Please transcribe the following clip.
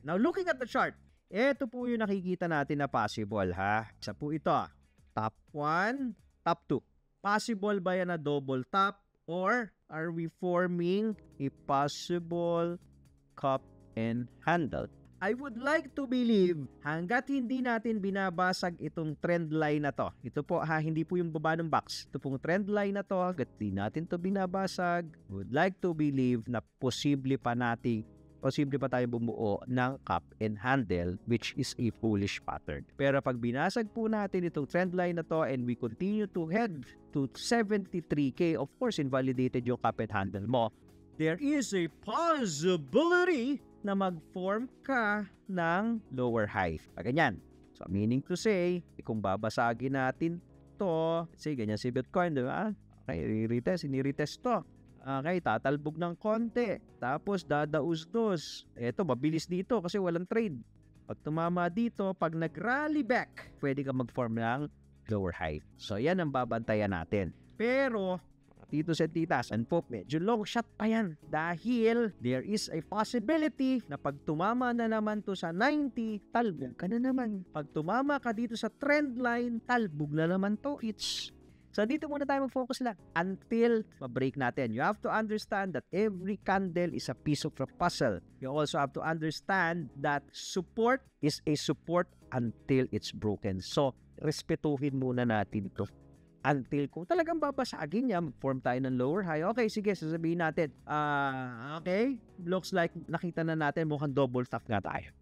Now, looking at the chart, ito po yung nakikita natin na possible, ha? Isa po ito. Top 1, top 2. Possible ba yan na double top? Or are we forming a possible cup and handle? I would like to believe hanggat hindi natin binabasag itong trend line na to. Ito po ha, hindi po yung baba ng box. Ito pong trend line na to, hanggat hindi natin to binabasag, would like to believe na posible pa tayong bumuo ng cup and handle, which is a bullish pattern. Pero pag binasag po natin itong trend line na to and we continue to head to 73K, of course, invalidated yung cup and handle mo, there is a possibility na mag-form ka ng lower high. Ganyan. So, meaning to say, kung babasagin natin to, say, ganyan si Bitcoin, di ba? Okay, retest to. Okay, tatalbog ng konti. Tapos, dadaus-dos. Eto, mabilis dito kasi walang trade. Pag tumama dito, pag nag-rally back, pwede ka mag-form ng lower high. So, yan ang babantayan natin. Pero, dito sa titas, and po, medyo long shot pa yan. Dahil, there is a possibility na pag tumama na naman to sa 90, talbog ka na naman. Pag tumama ka dito sa trend line, talbog na naman to. So, dito muna tayo mag-focus lang until ma-break natin. You have to understand that every candle is a piece of a puzzle. You also have to understand that support is a support until it's broken. So, respetuhin muna natin ito until kung talagang babasagin niya, mag-form tayo ng lower high. Okay, sige, sasabihin natin, okay, looks like nakita na natin mukhang double top nga tayo.